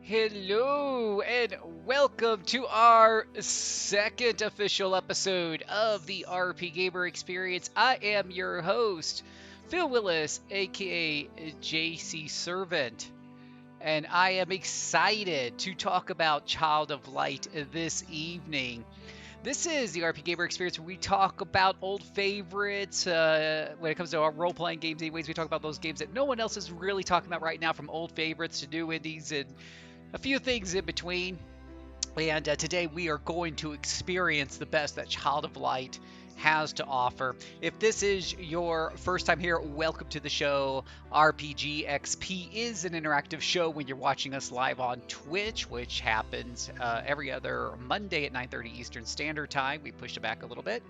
Hello and welcome to our second official episode of the RPGamer experience. I am your host, Phil Willis, aka JC Servant, and I am excited to talk about Child of Light this evening. This is the RP Gamer Experience where we talk about old favorites. When it comes to our role playing games, anyways, we talk about those games that no one else is really talking about right now, from old favorites to new indies and a few things in between. And today we are going to experience the best that Child of Light has to offer. If this is your first time here, welcome to the show. RPG XP is an interactive show when you're watching us live on Twitch, which happens every other Monday at 9:30 Eastern Standard Time. We pushed it back a little bit.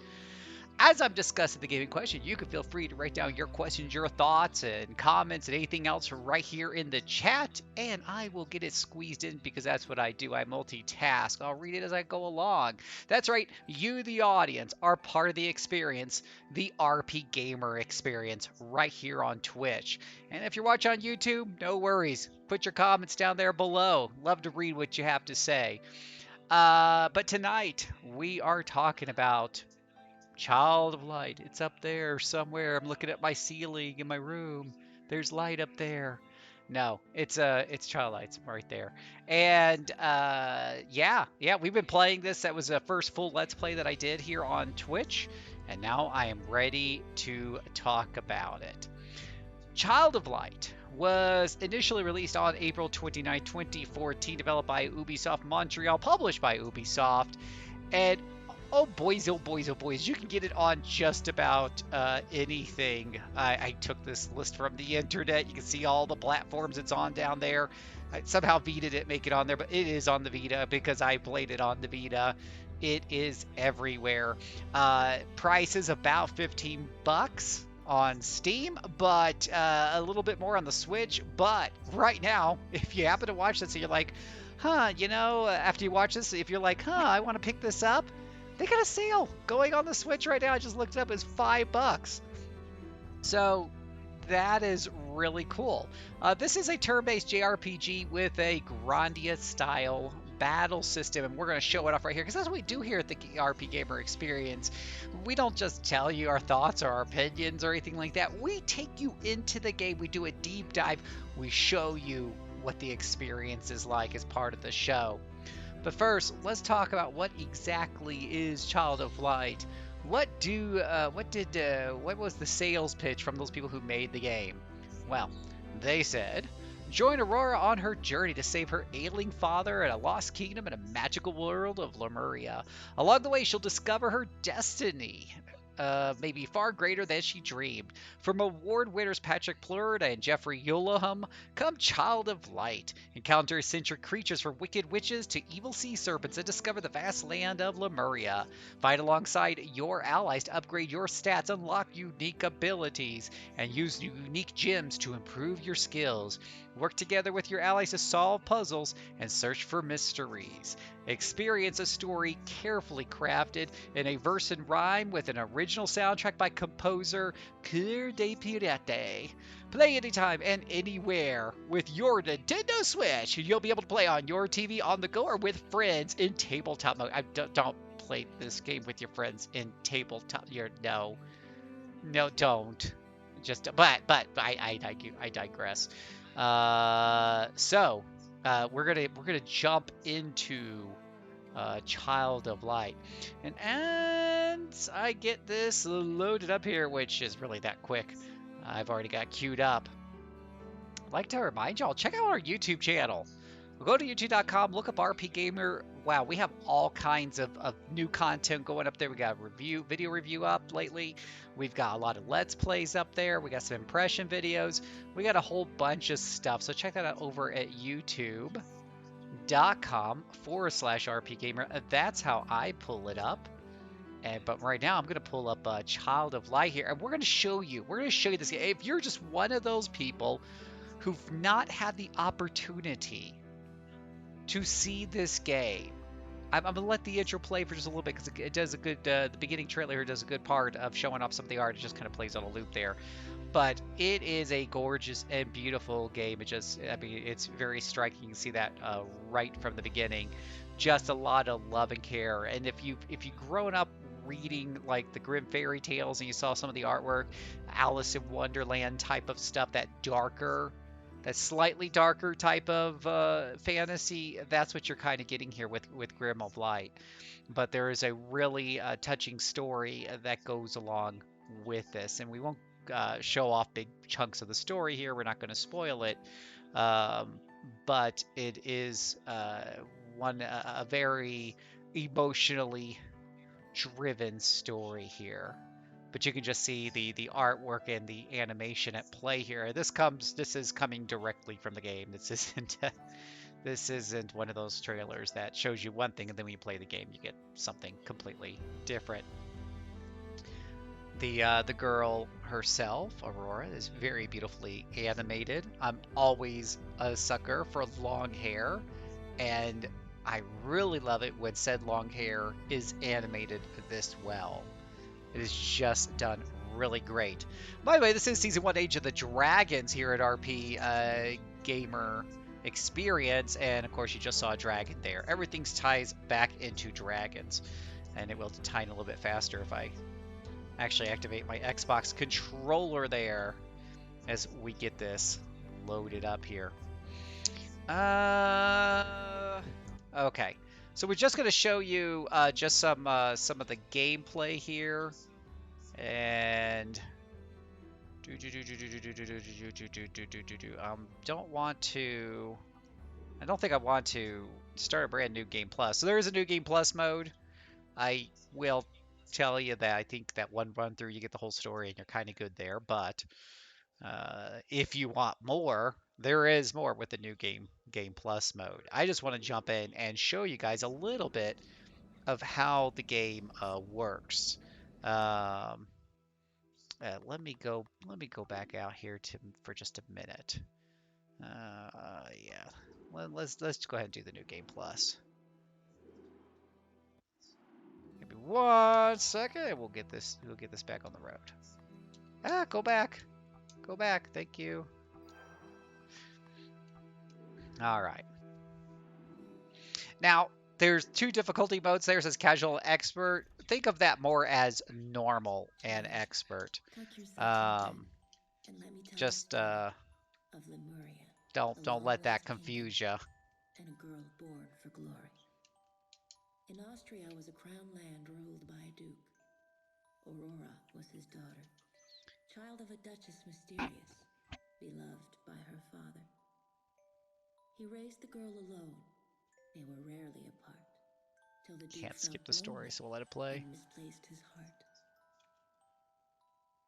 As I'm discussing the gaming question, you can feel free to write down your questions, your thoughts, and comments, and anything else right here in the chat, and I will get it squeezed in because that's what I do. I multitask. I'll read it as I go along. That's right, you, the audience, are part of the experience, the RP Gamer experience, right here on Twitch. And if you're watching on YouTube, no worries. Put your comments down there below. Love to read what you have to say. But tonight, we are talking about Child of Light. It's up there somewhere. I'm looking at my ceiling in my room. There's light up there. No, it's Child of Light. It's right there. And yeah, we've been playing this. That was the first full Let's Play that I did here on Twitch, and now I am ready to talk about it. Child of Light was initially released on April 29, 2014, developed by Ubisoft Montreal, published by Ubisoft, and oh boys, oh boys, oh boys, you can get it on just about anything. I took this list from the internet. You can see all the platforms it's on down there. I somehow Vita didn't make it on there, but it is on the Vita because I played it on the Vita. It is everywhere. Price is about 15 bucks on Steam, but a little bit more on the Switch. But right now, if you happen to watch this and you're like, after you watch this, if you're like, I want to pick this up, they got a sale going on the Switch right now. I just looked it up. It's $5. So that is really cool. This is a turn-based JRPG with a Grandia style battle system, and we're going to show it off right here because that's what we do here at the RP Gamer Experience. We don't just tell you our thoughts or our opinions or anything like that. We take you into the game. We do a deep dive. We show you what the experience is like as part of the show. But first, let's talk about what exactly is Child of Light. What was the sales pitch from those people who made the game? Well, they said, join Aurora on her journey to save her ailing father at a lost kingdom in a magical world of Lemuria. Along the way, she'll discover her destiny. Maybe far greater than she dreamed. From award winners Patrick Plurda and Jeffrey Ullaham, come Child of Light. Encounter eccentric creatures from wicked witches to evil sea serpents and discover the vast land of Lemuria. Fight alongside your allies to upgrade your stats, unlock unique abilities, and use unique gems to improve your skills. Work together with your allies to solve puzzles and search for mysteries. Experience a story carefully crafted in a verse and rhyme with an original soundtrack by composer Cœur de Pirate. Play anytime and anywhere with your Nintendo Switch. You'll be able to play on your TV, on the go, or with friends in tabletop mode. Don't play this game with your friends in tabletop. No, don't. But I digress. We're gonna jump into Child of Light, and I get this loaded up here, which is really that quick. I've already got queued up. I'd like to remind y'all, check out our YouTube channel. Go to youtube.com, look up RP Gamer. Wow, we have all kinds of new content going up there. We got video review up lately. We've got a lot of Let's Plays up there. We got some impression videos. We got a whole bunch of stuff. So check that out over at youtube.com/RP Gamer. That's how I pull it up. But right now I'm going to pull up Child of Light here. And we're going to show you this game. If you're just one of those people who've not had the opportunity to see this game, I'm going to let the intro play for just a little bit because it does a good, the beginning trailer here does a good part of showing off some of the art. It just kind of plays on a loop there. but it is a gorgeous and beautiful game. I mean, it's very striking. You can see that right from the beginning. Just a lot of love and care. And if you've grown up reading like the Grimm fairy tales and you saw some of the artwork, Alice in Wonderland type of stuff, that slightly darker type of fantasy, that's what you're kind of getting here with Grimm of Light. But there is a really touching story that goes along with this, and we won't show off big chunks of the story here. We're not going to spoil it, um, but it is a very emotionally driven story here. But you can just see the artwork and the animation at play here. This is coming directly from the game. This isn't one of those trailers that shows you one thing and then when you play the game you get something completely different. The girl herself, Aurora, is very beautifully animated. I'm always a sucker for long hair, and I really love it when said long hair is animated this well. It is just done really great. By the way, this is Season 1 Age of the Dragons here at RP Gamer Experience, and of course you just saw a dragon there. Everything ties back into dragons, and it will tie in a little bit faster if I actually activate my Xbox controller there as we get this loaded up here. Okay, so we're just going to show you just some of the gameplay here, and I don't think I want to start a brand new Game Plus. So there is a new Game Plus mode. I will tell you that I think that one run through you get the whole story and you're kind of good there. But if you want more, there is more with the new Game Plus mode. I just want to jump in and show you guys a little bit of how the game works. Let me go back out here for just a minute. Yeah. Let's go ahead and do the new Game Plus. Give me 1 second, and we'll get this back on the road. Go back. Go back. Thank you. All right. Now, there's two difficulty modes. There's as casual and expert. Think of that more as normal and expert. Just don't let that confuse you. And a girl born for glory. In Austria was a crown land ruled by a duke. Aurora was his daughter, child of a duchess mysterious, beloved by her father. He raised the girl alone. They were rarely apart, till the duke Can't skip the felt story, lonely so we'll let it play. and misplaced his heart.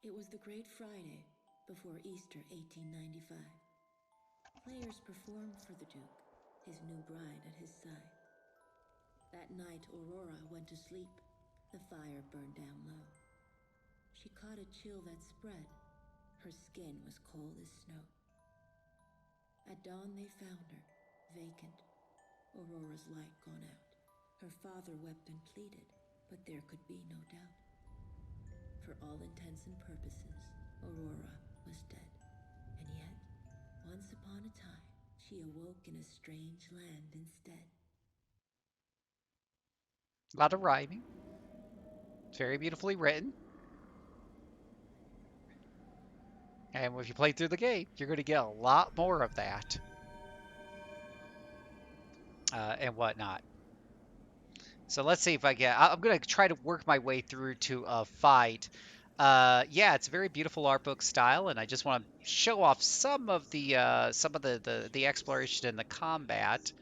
It was the Great Friday before Easter 1895. Players performed for the duke, his new bride at his side. That night, Aurora went to sleep. The fire burned down low. She caught a chill that spread. Her skin was cold as snow. At dawn they found her, vacant, Aurora's light gone out. Her father wept and pleaded, but there could be no doubt. For all intents and purposes, Aurora was dead. And yet, once upon a time, she awoke in a strange land instead. A lot of rhyming. It's very beautifully written. And if you play through the game, you're going to get a lot more of that. And whatnot. So let's see if I'm going to try to work my way through to a fight. Yeah, it's a very beautiful art book style, and I just want to show off some of the exploration and the combat.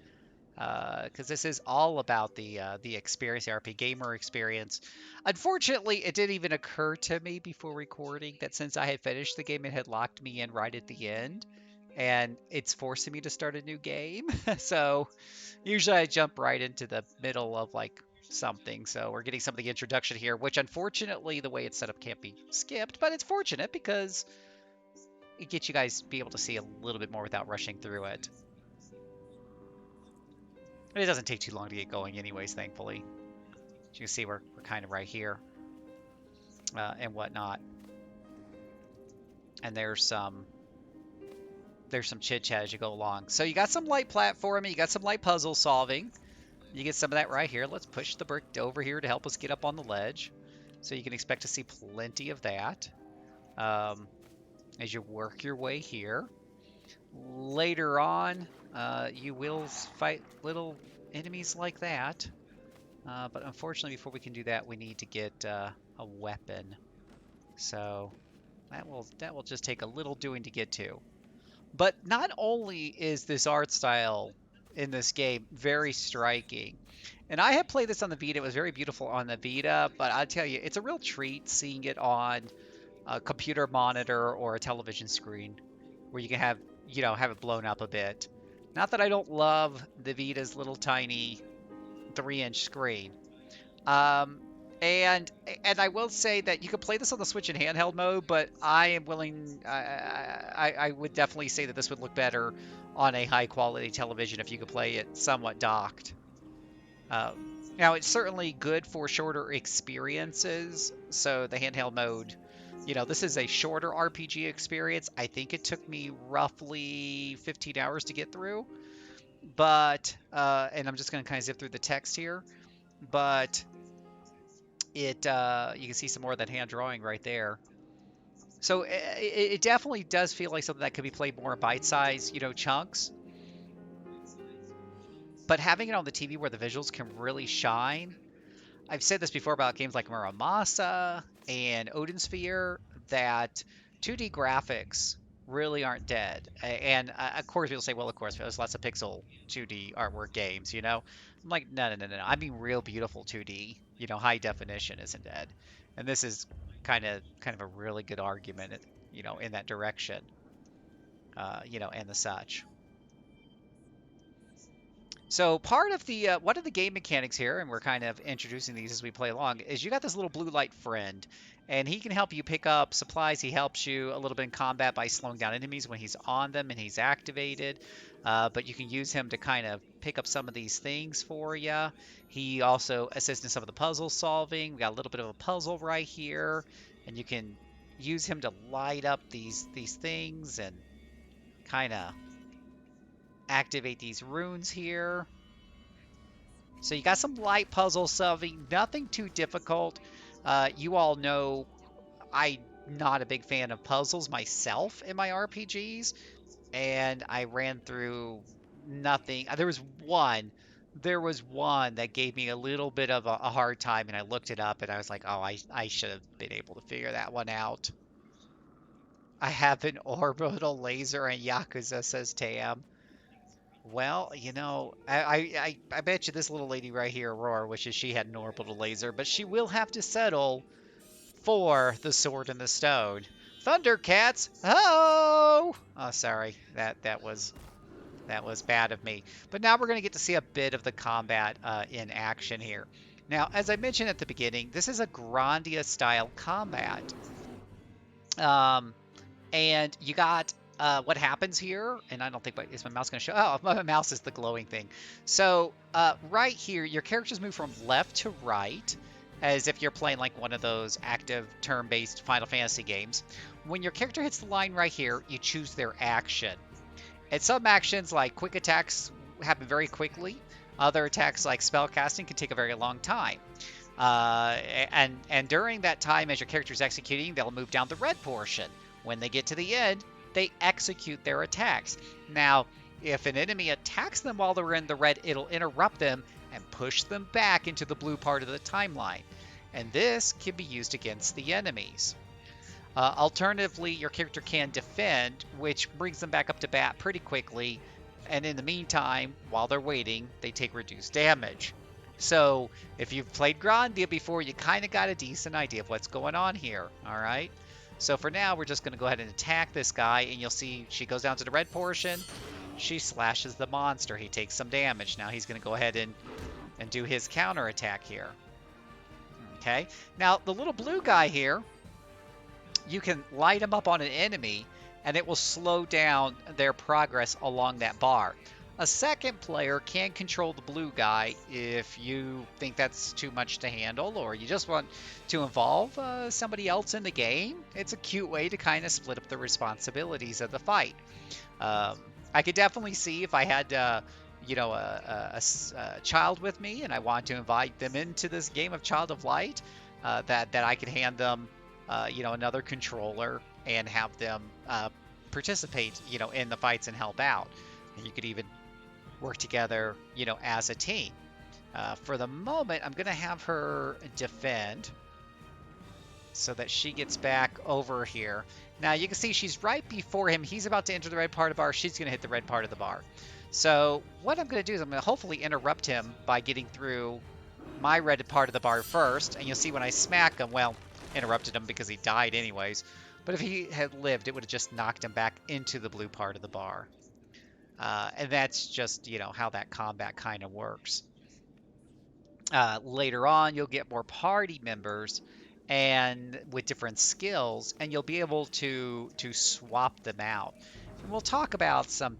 Because this is all about the experience, the RP Gamer experience. Unfortunately, it didn't even occur to me before recording that since I had finished the game, it had locked me in right at the end, and it's forcing me to start a new game. So usually I jump right into the middle of like something. So we're getting some of the introduction here, which unfortunately the way it's set up can't be skipped, but it's fortunate because it gets you guys to be able to see a little bit more without rushing through it. It doesn't take too long to get going anyways, thankfully. As you can see, we're kind of right here and whatnot. and there's some chit chat as you go along. So you got some light platforming, you got some light puzzle solving. You get some of that right here. Let's push the brick over here to help us get up on the ledge. So you can expect to see plenty of that as you work your way here. Later on, you will fight little enemies like that. But unfortunately, before we can do that, we need to get a weapon. So that will just take a little doing to get to. But not only is this art style in this game very striking, and I had played this on the Vita, it was very beautiful on the Vita, but I tell you, it's a real treat seeing it on a computer monitor or a television screen where you can have, have it blown up a bit. Not that I don't love the Vita's little tiny 3-inch screen. Um, and I will say that you could play this on the Switch in handheld mode, but I am willing. I would definitely say that this would look better on a high quality television if you could play it somewhat docked. Now it's certainly good for shorter experiences. So the handheld mode, this is a shorter RPG experience. I think it took me roughly 15 hours to get through, but and I'm just going to kind of zip through the text here, but it you can see some more of that hand drawing right there. So it definitely does feel like something that could be played more in bite-sized, chunks. But having it on the TV where the visuals can really shine. I've said this before about games like Muramasa and Odin Sphere, that 2D graphics really aren't dead. And of course, people say, well, of course, there's lots of pixel 2D artwork games, I'm like, no, no, no, no, no. I mean, real beautiful 2D, high definition isn't dead. And this is kind of a really good argument, in that direction, and the such. So part of the one of the game mechanics here, and we're kind of introducing these as we play along, is you got this little blue light friend, and he can help you pick up supplies. He helps you a little bit in combat by slowing down enemies when he's on them and he's activated. But you can use him to kind of pick up some of these things for you. He also assists in some of the puzzle solving. We got a little bit of a puzzle right here, and you can use him to light up these things and kind of activate these runes here. So you got some light puzzle solving, nothing too difficult. You all know I'm not a big fan of puzzles myself in my RPGs, and I ran through nothing. There was one that gave me a little bit of a hard time, and I looked it up, and I was like, oh, I should have been able to figure that one out. I have an orbital laser in Yakuza, says Tam. Well, I bet you this little lady right here, Aurora, wishes she had an orbital laser, but she will have to settle for the sword and the stone. Thundercats! Oh! Oh, sorry. That was bad of me. But now we're going to get to see a bit of the combat in action here. Now, as I mentioned at the beginning, this is a Grandia style combat. And you got what happens here, and I don't think, is my mouse going to show? Oh, my mouse is the glowing thing. So right here, your characters move from left to right, as if you're playing like one of those active turn-based Final Fantasy games. When your character hits the line right here, you choose their action. And some actions, like quick attacks, happen very quickly. Other attacks, like spell casting, can take a very long time. And during that time, as your character is executing, they'll move down the red portion. When they get to the end, they execute their attacks. Now, if an enemy attacks them while they're in the red, it'll interrupt them and push them back into the blue part of the timeline. And this can be used against the enemies. Alternatively, your character can defend, which brings them back up to bat pretty quickly. And in the meantime, while they're waiting, they take reduced damage. So if you've played Grandia before, you kind of got a decent idea of what's going on here. All right. So for now, we're just going to go ahead and attack this guy, and you'll see she goes down to the red portion. She slashes the monster. He takes some damage. Now he's going to go ahead and do his counter attack here. Okay. Now, the little blue guy here, you can light him up on an enemy, and it will slow down their progress along that bar. A second player can control the blue guy if you think that's too much to handle or you just want to involve somebody else in the game. It's a cute way to kind of split up the responsibilities of the fight. Um, I could definitely see if I had, a child with me and I want to invite them into this game of Child of Light, that I could hand them, another controller and have them participate, in the fights and help out. And you could even work together, as a team. For the moment, I'm going to have her defend so that she gets back over here. Now you can see she's right before him. He's about to enter the red part of the bar. She's going to hit the red part of the bar. So what I'm going to do is I'm going to hopefully interrupt him by getting through my red part of the bar first. And you'll see when I smack him, well, interrupted him because he died anyways. But if he had lived, it would have just knocked him back into the blue part of the bar. And that's just, how that combat kind of works. Later on, you'll get more party members and with different skills, and you'll be able to swap them out. And we'll talk about some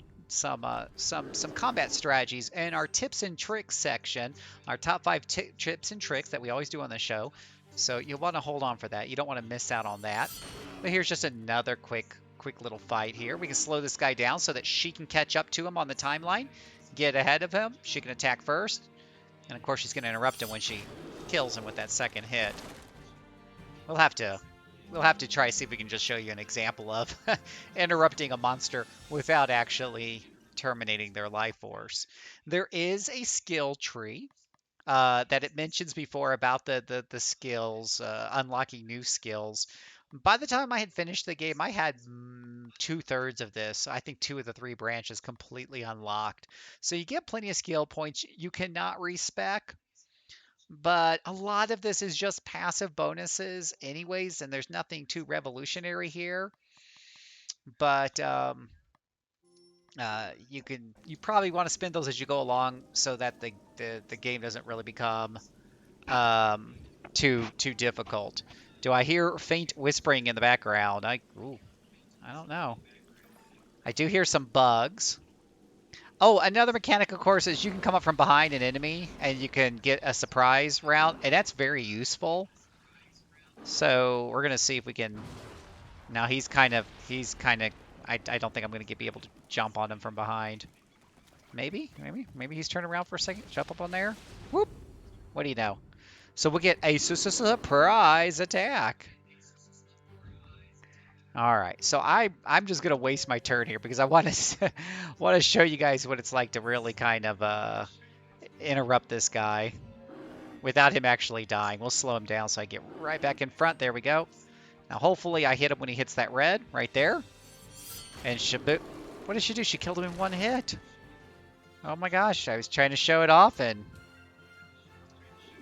combat strategies in our tips and tricks section, our top 5 tips and tricks that we always do on the show. So you'll want to hold on for that. You don't want to miss out on that. But here's just another quick little fight here. We can slow this guy down so that she can catch up to him on the timeline, get ahead of him. She can attack first. And of course she's going to interrupt him when she kills him with that second hit. We'll have to try to see if we can just show you an example of interrupting a monster without actually terminating their life force. There is a skill tree that it mentions before about the skills, unlocking new skills. By the time I had finished the game, I had 2/3 of this. I think 2 of the 3 branches completely unlocked. So you get plenty of skill points. You cannot respec, but a lot of this is just passive bonuses anyways, and there's nothing too revolutionary here. But you probably want to spend those as you go along so that the game doesn't really become um, too difficult. Do I hear faint whispering in the background? I don't know. I do hear some bugs. Oh, another mechanic, of course, is you can come up from behind an enemy and you can get a surprise round, and that's very useful. So we're gonna see if we can. Now he's kind of. I don't think I'm gonna be able to jump on him from behind. Maybe he's turning around for a second. Jump up on there. Whoop! What do you know? So we'll get a surprise attack. All right, so I'm just gonna waste my turn here because I want to want to show you guys what it's like to really kind of interrupt this guy without him actually dying. We'll slow him down so I get right back in front. There we go. Now hopefully I hit him when he hits that red right there. And what did she do? She killed him in one hit. Oh my gosh, I was trying to show it off and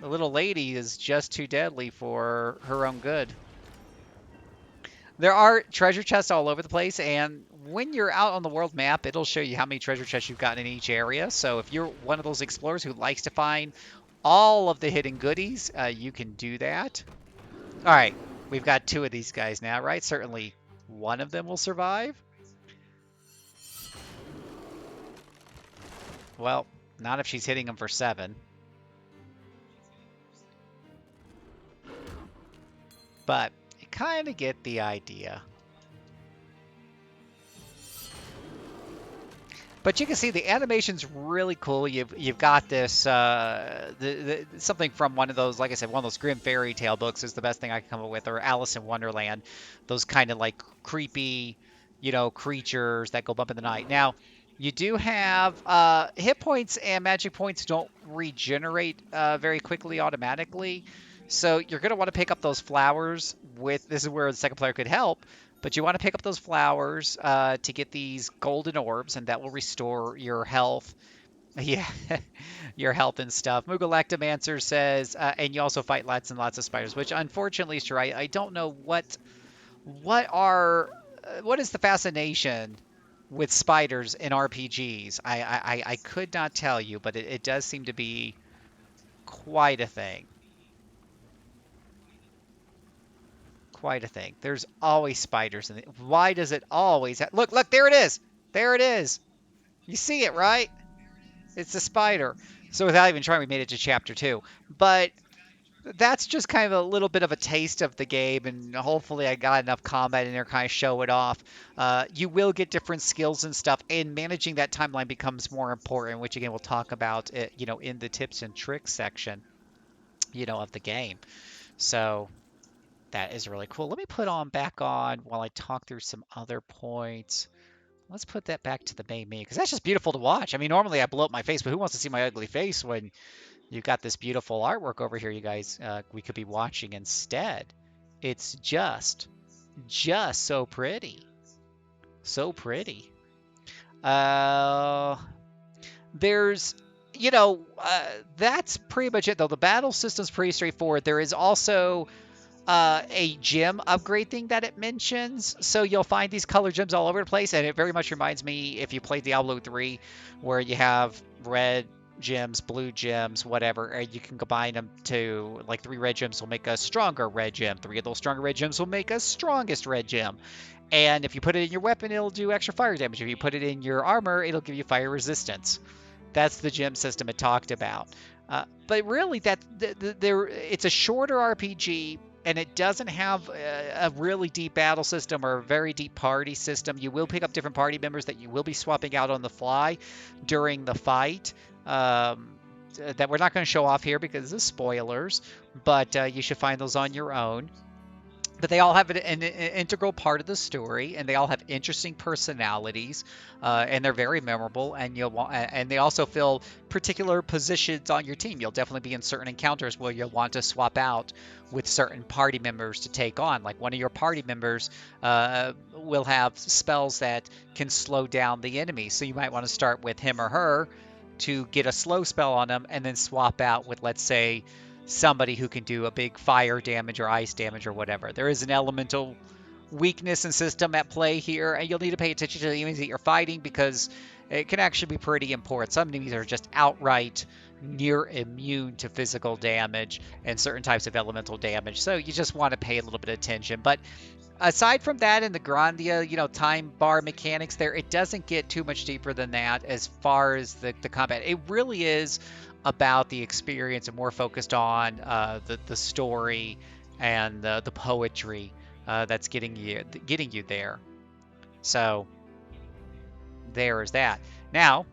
the little lady is just too deadly for her own good. There are treasure chests all over the place, and when you're out on the world map, it'll show you how many treasure chests you've gotten in each area. So if you're one of those explorers who likes to find all of the hidden goodies, you can do that. All right, we've got 2 of these guys now, right? Certainly one of them will survive. Well, not if she's hitting him for 7. But you kind of get the idea. But you can see the animation's really cool. You've got this something from one of those, like I said, one of those Grimm fairy tale books is the best thing I can come up with, or Alice in Wonderland, those kind of like creepy, creatures that go bump in the night. Now, you do have hit points and magic points don't regenerate very quickly automatically. So you're going to want to pick up those flowers with, this is where the second player could help, but you want to pick up those flowers to get these golden orbs, and that will restore your health. Yeah, your health and stuff. Mugalactomancer says, and you also fight lots and lots of spiders, which unfortunately is true. I don't know what is the fascination with spiders in RPGs. I could not tell you, but it does seem to be quite a thing. Quite a thing. There's always spiders in it. Why does it always look, there it is. There it is. You see it, right? It's a spider. So without even trying, we made it to chapter 2. But that's just kind of a little bit of a taste of the game, and hopefully I got enough combat in there to kind of show it off. You will get different skills and stuff, and managing that timeline becomes more important, which again we'll talk about it, in the tips and tricks section, of the game. So that is really cool. Let me put on back on while I talk through some other points. Let's put that back to the main menu because that's just beautiful to watch. I mean, normally I blow up my face, but who wants to see my ugly face when you've got this beautiful artwork over here, you guys, we could be watching instead. It's just so pretty. So pretty. Uh, there's, that's pretty much it, though. The battle system's pretty straightforward. There is also a gem upgrade thing that it mentions. So you'll find these color gems all over the place, and it very much reminds me if you played Diablo 3, where you have red gems, blue gems, whatever, and you can combine them to, like, 3 red gems will make a stronger red gem. 3 of those stronger red gems will make a strongest red gem. And if you put it in your weapon, it'll do extra fire damage. If you put it in your armor, it'll give you fire resistance. That's the gem system it talked about. But really, it's a shorter RPG, and it doesn't have a really deep battle system or a very deep party system. You will pick up different party members that you will be swapping out on the fly during the fight. That we're not going to show off here because of spoilers, but you should find those on your own. But they all have an integral part of the story, and they all have interesting personalities, and they're very memorable. And they also fill particular positions on your team. You'll definitely be in certain encounters where you'll want to swap out with certain party members to take on. Like one of your party members will have spells that can slow down the enemy, so you might want to start with him or her to get a slow spell on them, and then swap out with, let's say, somebody who can do a big fire damage or ice damage or whatever. There is an elemental weakness and system at play here, and you'll need to pay attention to the enemies that you're fighting because it can actually be pretty important. Some enemies are just outright near immune to physical damage and certain types of elemental damage, so you just want to pay a little bit of attention. But aside from that and the Grandia, time bar mechanics there, it doesn't get too much deeper than that as far as the combat. It really is about the experience and more focused on the story and the poetry that's getting you there. So there is that. Now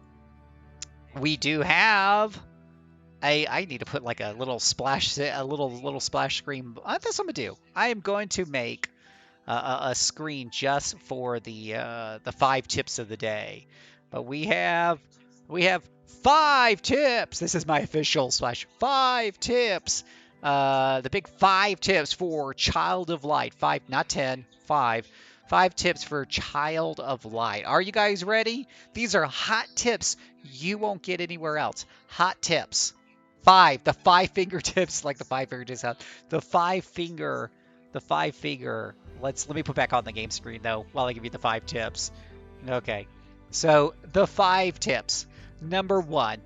we do have I need to put like a little splash splash screen. That's what I'm gonna do. I am going to make a screen just for the 5 tips of the day. But we have 5 tips. This is my official / 5 tips. The big 5 tips for Child of Light. 5, not 10. 5. 5 tips for Child of Light. Are you guys ready? These are hot tips you won't get anywhere else. Hot tips. 5. The 5 finger tips, like the 5 finger discount. The 5 finger. The 5 finger. Let me put back on the game screen though while I give you the 5 tips. Okay. So the 5 tips. Number 1,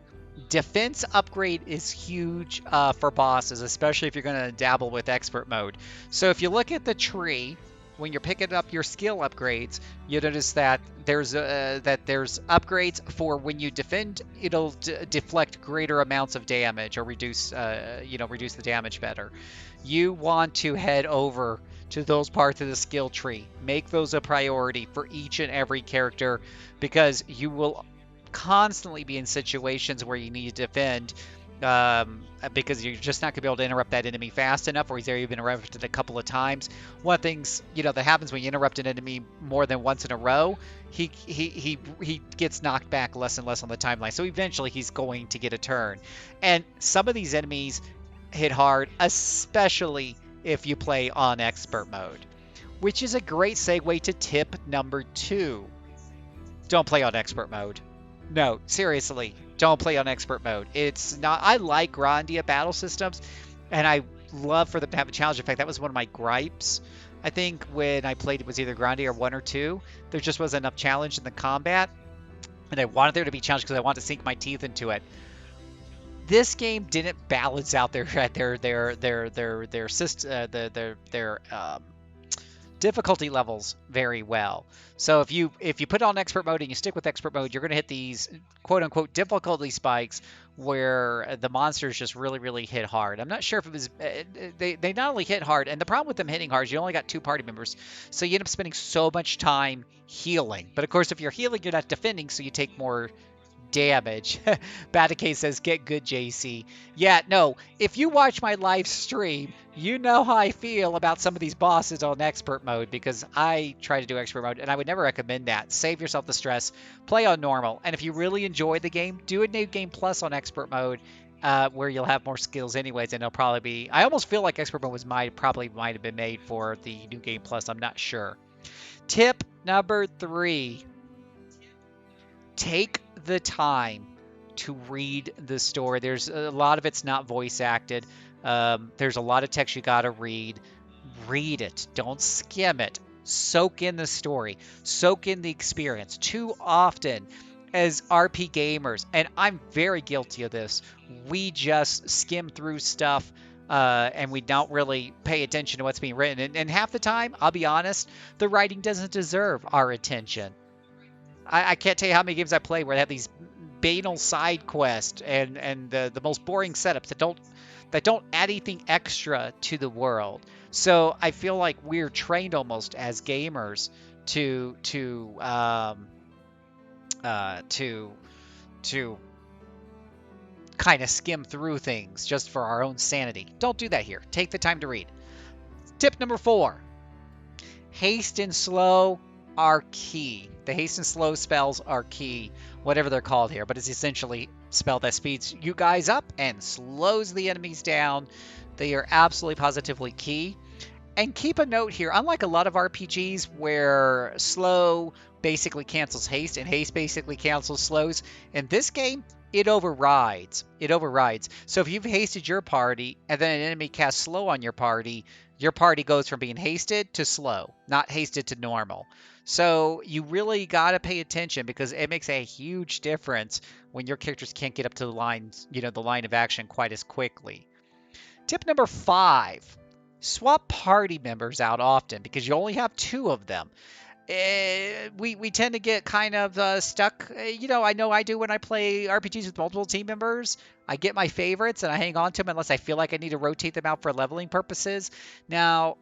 defense upgrade is huge for bosses, especially if you're going to dabble with expert mode. So if you look at the tree, when you're picking up your skill upgrades, you notice that there's upgrades for when you defend. It'll deflect greater amounts of damage or reduce the damage better. You want to head over to those parts of the skill tree. Make those a priority for each and every character because you will constantly be in situations where you need to defend because you're just not going to be able to interrupt that enemy fast enough, or he's already been interrupted a couple of times. One of the things that happens when you interrupt an enemy more than once in a row, he gets knocked back less and less on the timeline. So eventually he's going to get a turn. And some of these enemies hit hard, especially if you play on expert mode, which is a great segue to tip number 2. Don't play on expert mode. No, seriously, don't play on expert mode. It's not. I like Grandia battle systems, and I love for them to have a challenge. In fact, that was one of my gripes. I think when I played, it was either Grandia or 1 or 2. There just wasn't enough challenge in the combat, and I wanted there to be challenge because I wanted to sink my teeth into it. This game didn't their difficulty levels very well. So if you put on expert mode and you stick with expert mode, you're going to hit these quote unquote difficulty spikes where the monsters just really hit hard. I'm not sure if it was they not only hit hard, and the problem with them hitting hard is you only got 2 party members, so you end up spending so much time healing. But of course, if you're healing, you're not defending, so you take more damage. Batacade says, get good, JC. Yeah, no, if you watch my live stream, you know how I feel about some of these bosses on expert mode because I try to do expert mode and I would never recommend that. Save yourself the stress, play on normal. And if you really enjoy the game, do a new game plus on expert mode. Where you'll have more skills anyways, and it'll probably be. I almost feel like expert mode probably might have been made for the new game plus. I'm not sure. Tip number 3: take the time to read the story. There's a lot of it's not voice acted. There's a lot of text you got to read. Read it. Don't skim it. Soak in the story. Soak in the experience. Too often, as RP gamers, and I'm very guilty of this, we just skim through stuff and we don't really pay attention to what's being written. And half the time, I'll be honest, the writing doesn't deserve our attention. I can't tell you how many games I play where they have these banal side quests and the most boring setups that don't add anything extra to the world. So I feel like we're trained almost as gamers to kind of skim through things just for our own sanity. Don't do that here. Take the time to read. Tip number 4: haste and slow are key. The haste and slow spells are key, whatever they're called here, but it's essentially spell that speeds you guys up and slows the enemies down. They are absolutely positively key. And keep a note here, unlike a lot of RPGs where slow basically cancels haste and haste basically cancels slows, in this game, it overrides. It overrides. So if you've hasted your party and then an enemy casts slow on your party goes from being hasted to slow, not hasted to normal. So you really got to pay attention because it makes a huge difference when your characters can't get up to the lines, the line of action quite as quickly. Tip number 5: swap party members out often because you only have 2 of them. We tend to get kind of stuck. I know I do when I play RPGs with multiple team members. I get my favorites and I hang on to them unless I feel like I need to rotate them out for leveling purposes. Now,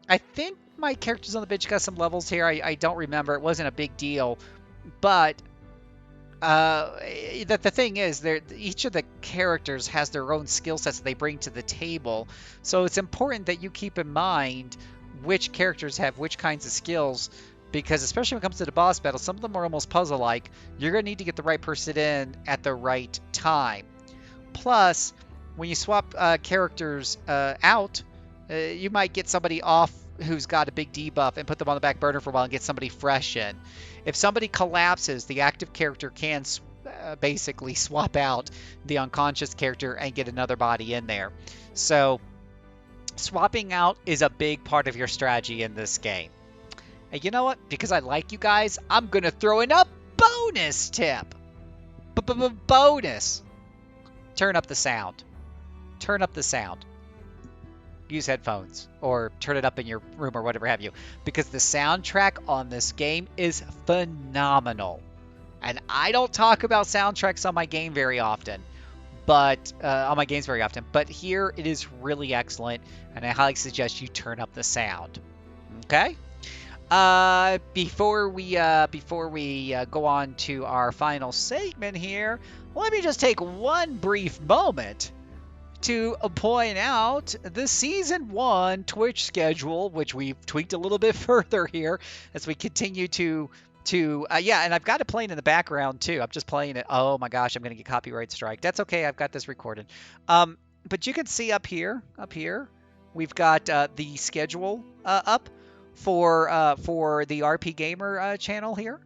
I think my characters on the bench got some levels here. I don't remember. It wasn't a big deal. But the thing is, each of the characters has their own skill sets that they bring to the table. So it's important that you keep in mind which characters have which kinds of skills, because especially when it comes to the boss battle, some of them are almost puzzle-like. You're going to need to get the right person in at the right time. Plus, when you swap characters out, you might get somebody off who's got a big debuff and put them on the back burner for a while and get somebody fresh in. If somebody collapses, the active character can basically swap out the unconscious character and get another body in there. So swapping out is a big part of your strategy in this game. And you know what? Because I like you guys, I'm going to throw in a bonus tip. Bonus. Turn up the sound. Turn up the sound. Use headphones or turn it up in your room or whatever have you, because the soundtrack on this game is phenomenal. And I don't talk about soundtracks on my game very often, but but here it is really excellent, and I highly suggest you turn up the sound. Okay. Before we go on to our final segment here, let me just take one brief moment to point out the Season 1 Twitch schedule, which we've tweaked a little bit further here as we continue to and I've got it playing in the background too. I'm just playing it. Oh my gosh, I'm going to get copyright strike. That's okay. I've got this recorded. But you can see up here, we've got the schedule up for the RPGamer channel here.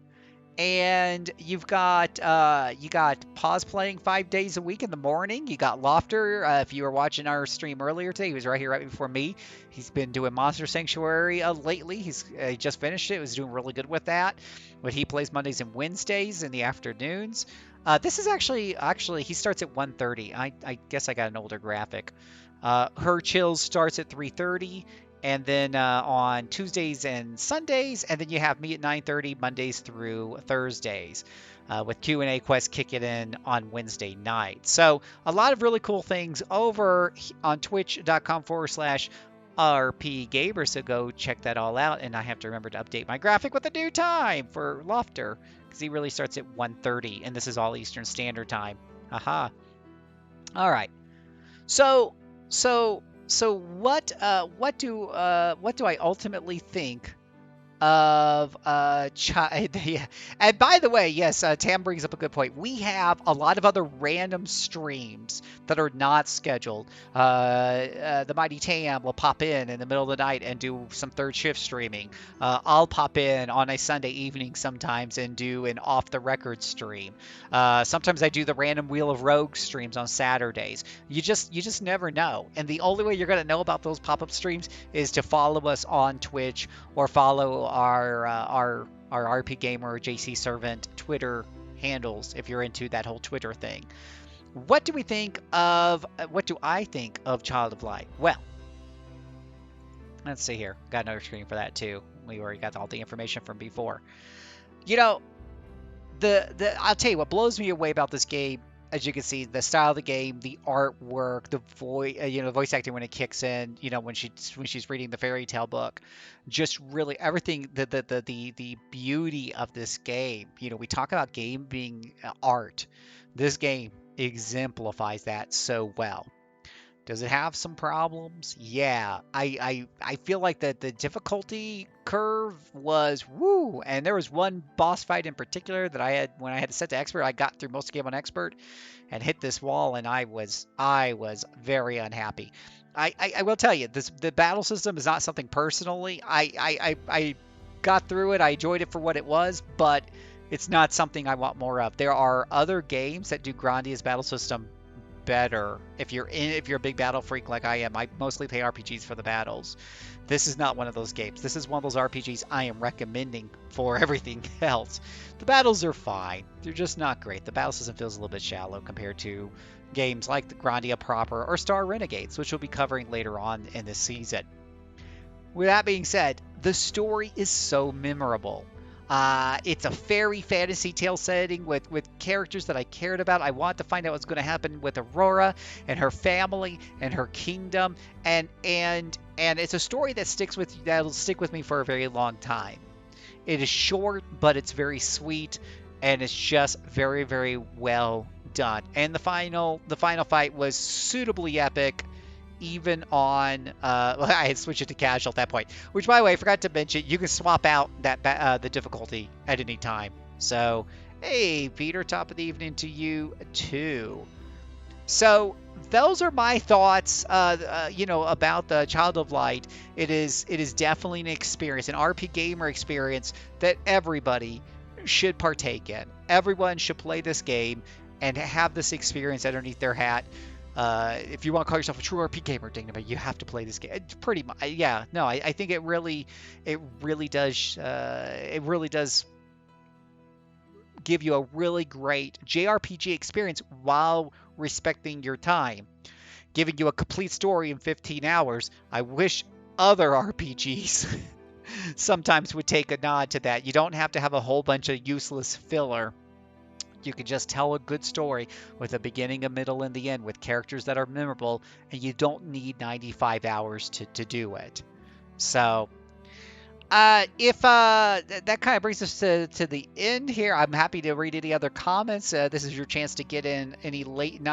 And you got Pause playing 5 days a week in the morning. You got Lofter. If you were watching our stream earlier today, he was right here right before me. He's been doing Monster Sanctuary lately. He just finished it. He was doing really good with that. But he plays Mondays and Wednesdays in the afternoons. This is actually he starts at 1:30. I guess I got an older graphic. Her Chills starts at 3:30. and then on Tuesdays and Sundays, and then you have me at 9:30 Mondays through Thursdays, with Q&A quests kicking in on Wednesday night. So a lot of really cool things over on twitch.com/RPGamer. So go check that all out. And I have to remember to update my graphic with the new time for Lofter, because he really starts at 1:30, and this is all Eastern Standard Time. Haha. All right. So, what do I ultimately think of yeah. And by the way, yes, Tam brings up a good point. We have a lot of other random streams that are not scheduled. The mighty Tam will pop in the middle of the night and do some third shift streaming. I'll pop in on a Sunday evening sometimes and do an off the record stream. Sometimes I do the random Wheel of Rogue streams on Saturdays. You just never know. And the only way you're gonna know about those pop up streams is to follow us on Twitch or follow our RP Gamer or JC Servant Twitter handles if you're into that whole Twitter thing. What do we think of? What do I think of Child of Light? Well, let's see here. Got another screen for that too. We already got all the information from before. You know, the I'll tell you what blows me away about this game. As you can see, the style of the game, the artwork, the voice, the voice acting when it kicks in, when she's reading the fairy tale book, just really everything. The beauty of this game. We talk about game being art. This game exemplifies that so well. Does it have some problems? Yeah. I feel like that the difficulty curve was woo, and there was one boss fight in particular that I had when I had to set to expert. I got through most of the game on expert and hit this wall, and I was very unhappy. I will tell you this: the battle system is not something personally. I got through it. I enjoyed it for what it was, but it's not something I want more of. There are other games that do Grandia's battle system better. If you're a big battle freak like I am, I mostly play RPGs for the battles. This is not one of those games. This is one of those RPGs I am recommending for everything else. The battles are fine. They're just not great. The battle system feels a little bit shallow compared to games like the Grandia proper or Star Renegades, which we'll be covering later on in this season. With that being said, the story is so memorable. It's a fairy fantasy tale setting with characters that I cared about. I want to find out what's going to happen with Aurora and her family and her kingdom, and it's a story that'll stick with me for a very long time. It is short, but it's very sweet, and it's just very, very well done. And the final fight was suitably epic, even on I had switched it to casual at that point, which by the way I forgot to mention, you can swap out the difficulty at any time. So hey Peter, top of the evening to you too. So those are my thoughts about the Child of Light. It is definitely an experience, an RP gamer experience that everybody should partake in. Everyone should play this game and have this experience underneath their hat. If you want to call yourself a true RP gamer, Dignity, you have to play this game. Pretty much, yeah. No, I think it really does give you a really great JRPG experience while respecting your time, giving you a complete story in 15 hours. I wish other RPGs sometimes would take a nod to that. You don't have to have a whole bunch of useless filler. You can just tell a good story with a beginning, a middle, and the end with characters that are memorable, and you don't need 95 hours to do it. So, if that kind of brings us to the end here, I'm happy to read any other comments. This is your chance to get in any last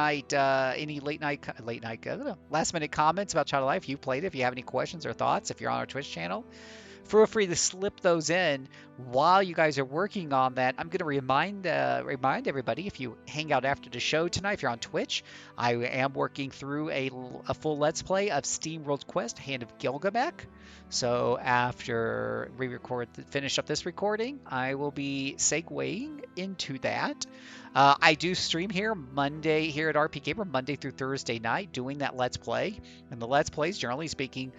minute comments about Child of Life. You played it. If you have any questions or thoughts, if you're on our Twitch channel, feel free to slip those in while you guys are working on that. I'm going to remind everybody, if you hang out after the show tonight, if you're on Twitch, I am working through a full Let's Play of SteamWorld Quest: Hand of Gilgamesh. So after we finish up this recording, I will be segueing into that. I do stream here at RP Gamer Monday through Thursday night doing that Let's Play. And the Let's Plays, generally speaking,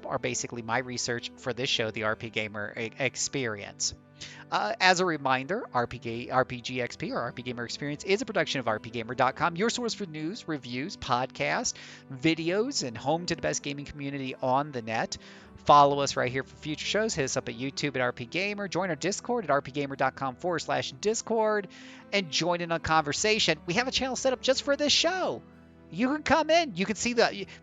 are basically my research for this show, the RP Gamer Experience. As a reminder, RPGXP or RP Gamer Experience is a production of RPGamer.com, your source for news, reviews, podcasts, videos, and home to the best gaming community on the net. Follow us right here for future shows. Hit us up at YouTube at RPGamer. Join our Discord at rpgamer.com/Discord and join in on conversation. We have a channel set up just for this show. You can come in. You can see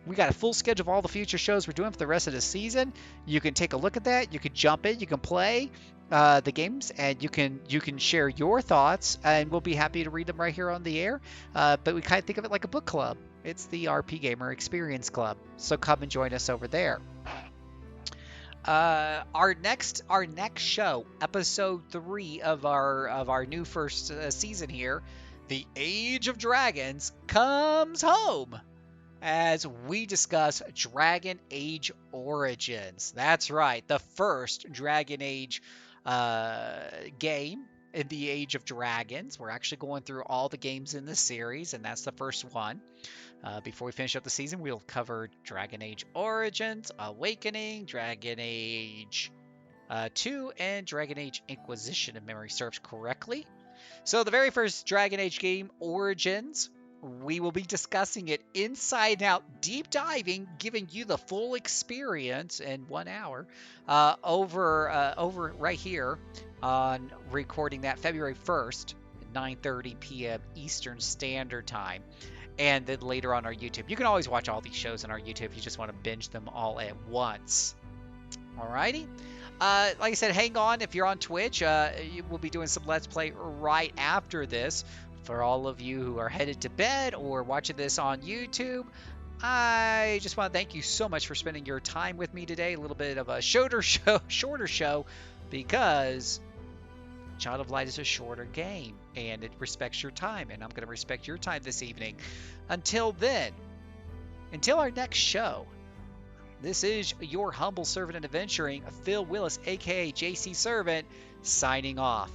we got a full schedule of all the future shows we're doing for the rest of the season. You can take a look at that. You can jump in. You can play the games, and you can share your thoughts, and we'll be happy to read them right here on the air. But we kind of think of it like a book club. It's the RP Gamer Experience Club. So come and join us over there. Our next show, episode 3 of our new first season here, The Age of Dragons, comes home as we discuss Dragon Age Origins. That's right, the first Dragon Age game in the Age of Dragons. We're actually going through all the games in the series, and that's the first one. Before we finish up the season, we'll cover Dragon Age Origins, Awakening, Dragon Age 2, and Dragon Age Inquisition, if memory serves correctly. So the very first Dragon Age game, Origins, we will be discussing it inside and out, deep diving, giving you the full experience in 1 hour over right here on recording that February 1st at 9:30 p.m. Eastern Standard Time. And then later on our YouTube. You can always watch all these shows on our YouTube if you just want to binge them all at once. Alrighty. Like I said, hang on if you're on Twitch. We'll be doing some Let's Play right after this. For all of you who are headed to bed or watching this on YouTube, I just want to thank you so much for spending your time with me today. A little bit of a shorter show, because Child of Light is a shorter game, and it respects your time, and I'm going to respect your time this evening. Until then, until our next show, this is your humble servant and adventuring, Phil Willis, aka JC Servant, signing off.